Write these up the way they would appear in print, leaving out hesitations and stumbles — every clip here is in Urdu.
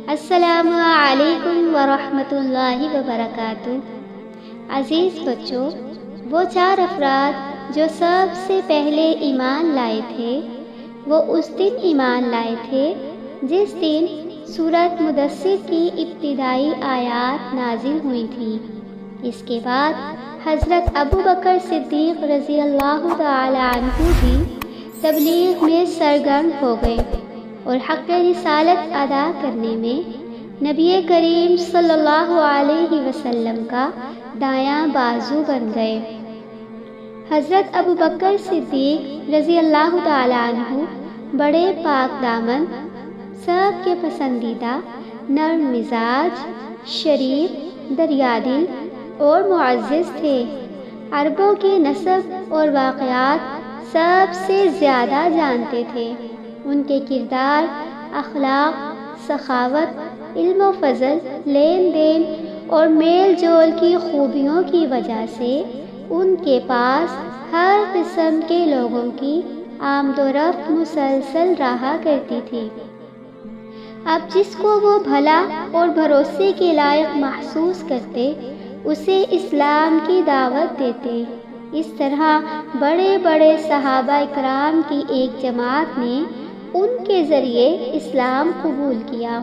السلام علیکم ورحمۃ اللہ وبرکاتہ۔ عزیز بچوں، وہ 4 افراد جو سب سے پہلے ایمان لائے تھے وہ اس دن ایمان لائے تھے جس دن سورۃ مدثر کی ابتدائی آیات نازل ہوئی تھیں۔ اس کے بعد حضرت ابوبکر صدیق رضی اللہ تعالی عنہ بھی تبلیغ میں سرگرم ہو گئے اور حق رسالت ادا کرنے میں نبی کریم صلی اللہ علیہ وسلم کا دایاں بازو بن گئے۔ حضرت ابوبکر صدیق رضی اللہ تعالی عنہ بڑے پاک دامن، سب کے پسندیدہ، نرم مزاج، شریف، دریادل اور معزز تھے۔ عربوں کے نسب اور واقعات سب سے زیادہ جانتے تھے۔ ان کے کردار، اخلاق، سخاوت، علم و فضل، لین دین اور میل جول کی خوبیوں کی وجہ سے ان کے پاس ہر قسم کے لوگوں کی آمد و رفت مسلسل رہا کرتی تھی۔ اب جس کو وہ بھلا اور بھروسے کے لائق محسوس کرتے اسے اسلام کی دعوت دیتے۔ اس طرح بڑے بڑے صحابہ کرام کی ایک جماعت نے ان کے ذریعے اسلام قبول کیا،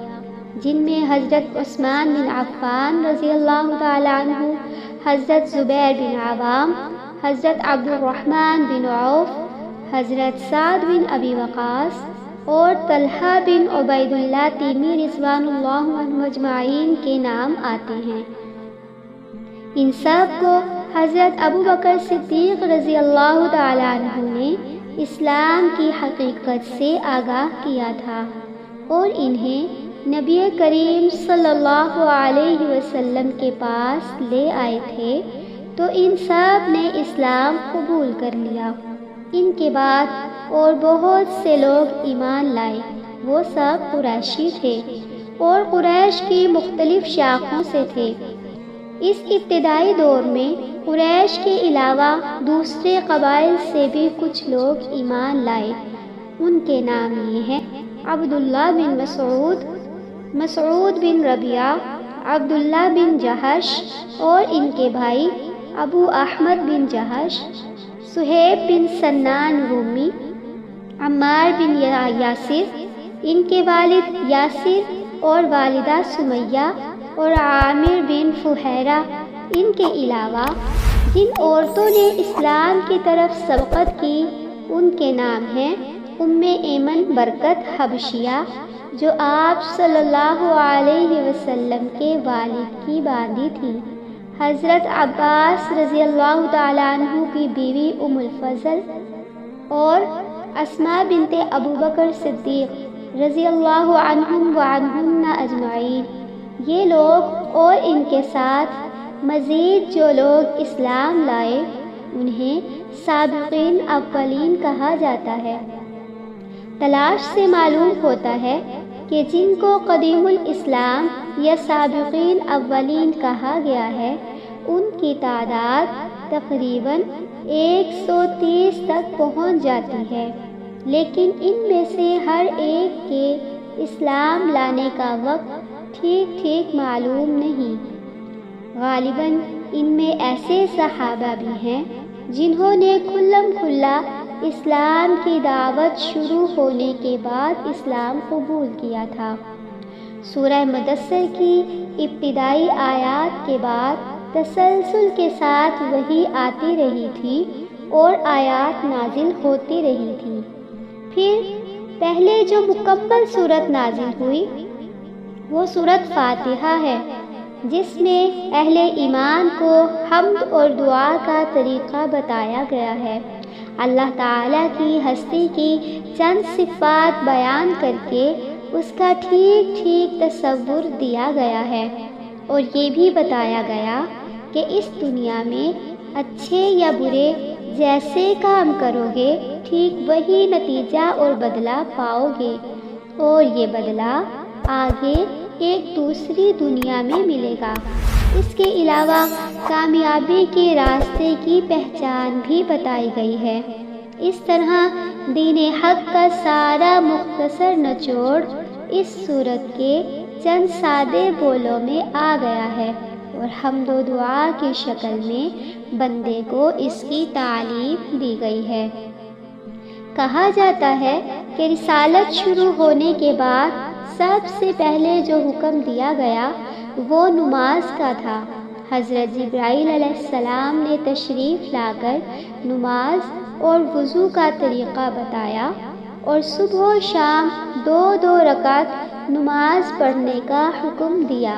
جن میں حضرت عثمان بن عفان رضی اللہ تعالی عنہ، حضرت زبیر بن عوام، حضرت عبد الرحمن بن عوف، حضرت سعد بن ابی وقاص اور طلحہ بن عبید اللہ تیمی رضوان اللہ عنہم اجمعین کے نام آتے ہیں۔ ان سب کو حضرت ابوبکر صدیق رضی اللہ تعالی عنہ نے اسلام کی حقیقت سے آگاہ کیا تھا اور انہیں نبی کریم صلی اللہ علیہ وسلم کے پاس لے آئے تھے، تو ان سب نے اسلام قبول کر لیا۔ ان کے بعد اور بہت سے لوگ ایمان لائے۔ وہ سب قریشی تھے اور قریش کی مختلف شاخوں سے تھے۔ اس ابتدائی دور میں قریش کے علاوہ دوسرے قبائل سے بھی کچھ لوگ ایمان لائے۔ ان کے نام یہ ہیں: عبداللہ بن مسعود، مسعود بن ربیعہ، عبداللہ بن جہش اور ان کے بھائی ابو احمد بن جہش، صہیب بن سنان رومی، عمار بن یاسر، ان کے والد یاسر اور والدہ سمیہ اور عامر بن فہیرہ۔ ان کے علاوہ جن عورتوں نے اسلام کی طرف سبقت کی ان کے نام ہیں: ام ایمن برکت حبشیہ، جو آپ صلی اللہ علیہ وسلم کے والد کی باندی تھی، حضرت عباس رضی اللہ تعالی عنہ کی بیوی ام الفضل، اور اسماء بنت ابوبکر صدیق رضی اللہ عنہم وعنہن اجمعین۔ یہ لوگ اور ان کے ساتھ مزید جو لوگ اسلام لائے انہیں سابقین اولین کہا جاتا ہے۔ تلاش سے معلوم ہوتا ہے کہ جن کو قدیم الاسلام یا سابقین اولین کہا گیا ہے ان کی تعداد تقریباً 130 تک پہنچ جاتی ہے، لیکن ان میں سے ہر ایک کے اسلام لانے کا وقت ٹھیک معلوم نہیں۔ غالباً ان میں ایسے صحابہ بھی ہیں جنہوں نے کھلم کھلا اسلام کی دعوت شروع ہونے کے بعد اسلام قبول کیا تھا۔ سورہ مدثر کی ابتدائی آیات کے بعد تسلسل کے ساتھ وحی آتی رہی تھی اور آیات نازل ہوتی رہی تھی۔ پھر پہلے جو مکمل سورت نازل ہوئی وہ سورت فاتحہ ہے، جس میں اہل ایمان کو حمد اور دعا کا طریقہ بتایا گیا ہے۔ اللہ تعالیٰ کی ہستی کی چند صفات بیان کر کے اس کا ٹھیک تصور دیا گیا ہے، اور یہ بھی بتایا گیا کہ اس دنیا میں اچھے یا برے جیسے کام کرو گے ٹھیک وہی نتیجہ اور بدلہ پاؤ گے، اور یہ بدلہ آگے ایک دوسری دنیا میں ملے گا۔ اس کے علاوہ کامیابی کے راستے کی پہچان بھی بتائی گئی ہے۔ اس طرح دین حق کا سارا مختصر نچوڑ اس سورت کے چند سادے بولوں میں آ گیا ہے اور حمد و دعا کی شکل میں بندے کو اس کی تعلیم دی گئی ہے۔ کہا جاتا ہے کہ رسالت شروع ہونے کے بعد سب سے پہلے جو حکم دیا گیا وہ نماز کا تھا۔ حضرت جبرائیل علیہ السلام نے تشریف لا کر نماز اور وضو کا طریقہ بتایا اور صبح و شام 2 رکعت نماز پڑھنے کا حکم دیا۔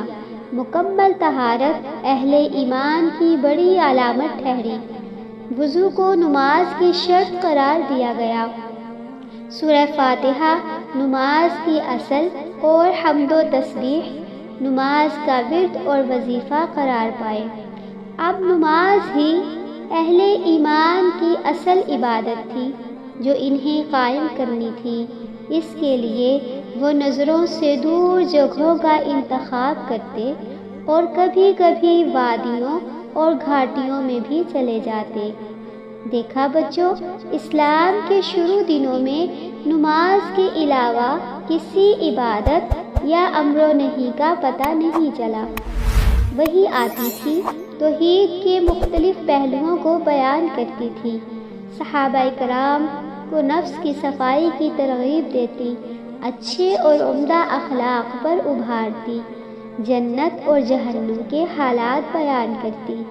مکمل طہارت اہل ایمان کی بڑی علامت ٹھہری۔ وضو کو نماز کی شرط قرار دیا گیا۔ سورہ فاتحہ نماز کی اصل اور حمد و تسبیح نماز کا ورد اور وظیفہ قرار پائے۔ اب نماز ہی اہل ایمان کی اصل عبادت تھی جو انہیں قائم کرنی تھی۔ اس کے لیے وہ نظروں سے دور جگہوں کا انتخاب کرتے اور کبھی کبھی وادیوں اور گھاٹیوں میں بھی چلے جاتے۔ دیکھا بچوں، اسلام کے شروع دنوں میں نماز کے علاوہ کسی عبادت یا امر و نہی کا پتہ نہیں چلا۔ وہی آتی تھی توحید کے مختلف پہلوؤں کو بیان کرتی تھی، صحابہ کرام کو نفس کی صفائی کی ترغیب دیتی، اچھے اور عمدہ اخلاق پر ابھارتی، جنت اور جہنم کے حالات بیان کرتی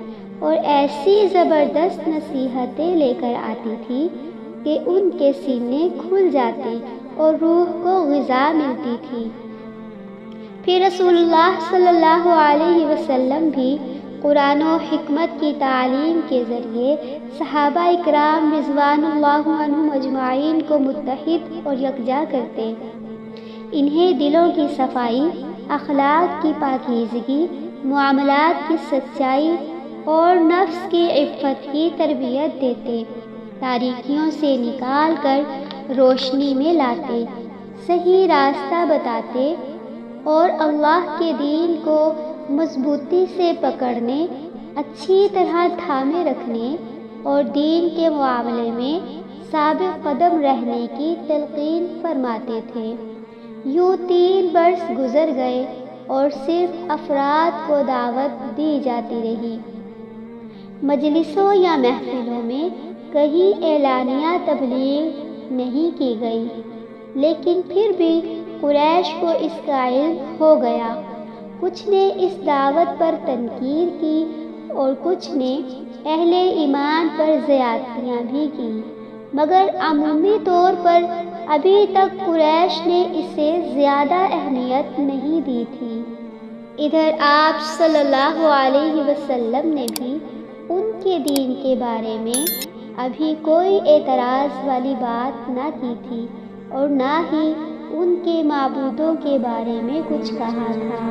اور ایسی زبردست نصیحتیں لے کر آتی تھی کہ ان کے سینے کھل جاتے اور روح کو غذا ملتی تھی۔ پھر رسول اللہ صلی اللہ علیہ وسلم بھی قرآن و حکمت کی تعلیم کے ذریعے صحابہ اکرام رضوان اللہ عنہم اجمعین کو متحد اور یکجا کرتے۔ انہیں دلوں کی صفائی، اخلاق کی پاکیزگی، معاملات کی سچائی اور نفس کی عفت کی تربیت دیتے، تاریکیوں سے نکال کر روشنی میں لاتے، صحیح راستہ بتاتے اور اللہ کے دین کو مضبوطی سے پکڑنے، اچھی طرح تھامے رکھنے اور دین کے معاملے میں ثابت قدم رہنے کی تلقین فرماتے تھے۔ یوں 3 برس گزر گئے اور صرف افراد کو دعوت دی جاتی رہی۔ مجلسوں یا محفلوں میں کہیں اعلانیہ تبلیغ نہیں کی گئی، لیکن پھر بھی قریش کو اس کا علم ہو گیا۔ کچھ نے اس دعوت پر تنقید کی اور کچھ نے اہل ایمان پر زیادتیاں بھی کی، مگر عمومی طور پر ابھی تک قریش نے اسے زیادہ اہمیت نہیں دی تھی۔ ادھر آپ صلی اللہ علیہ وسلم نے بھی ان کے دین کے بارے میں ابھی کوئی اعتراض والی بات نہ کی تھی اور نہ ہی ان کے معبودوں کے بارے میں کچھ کہا تھا۔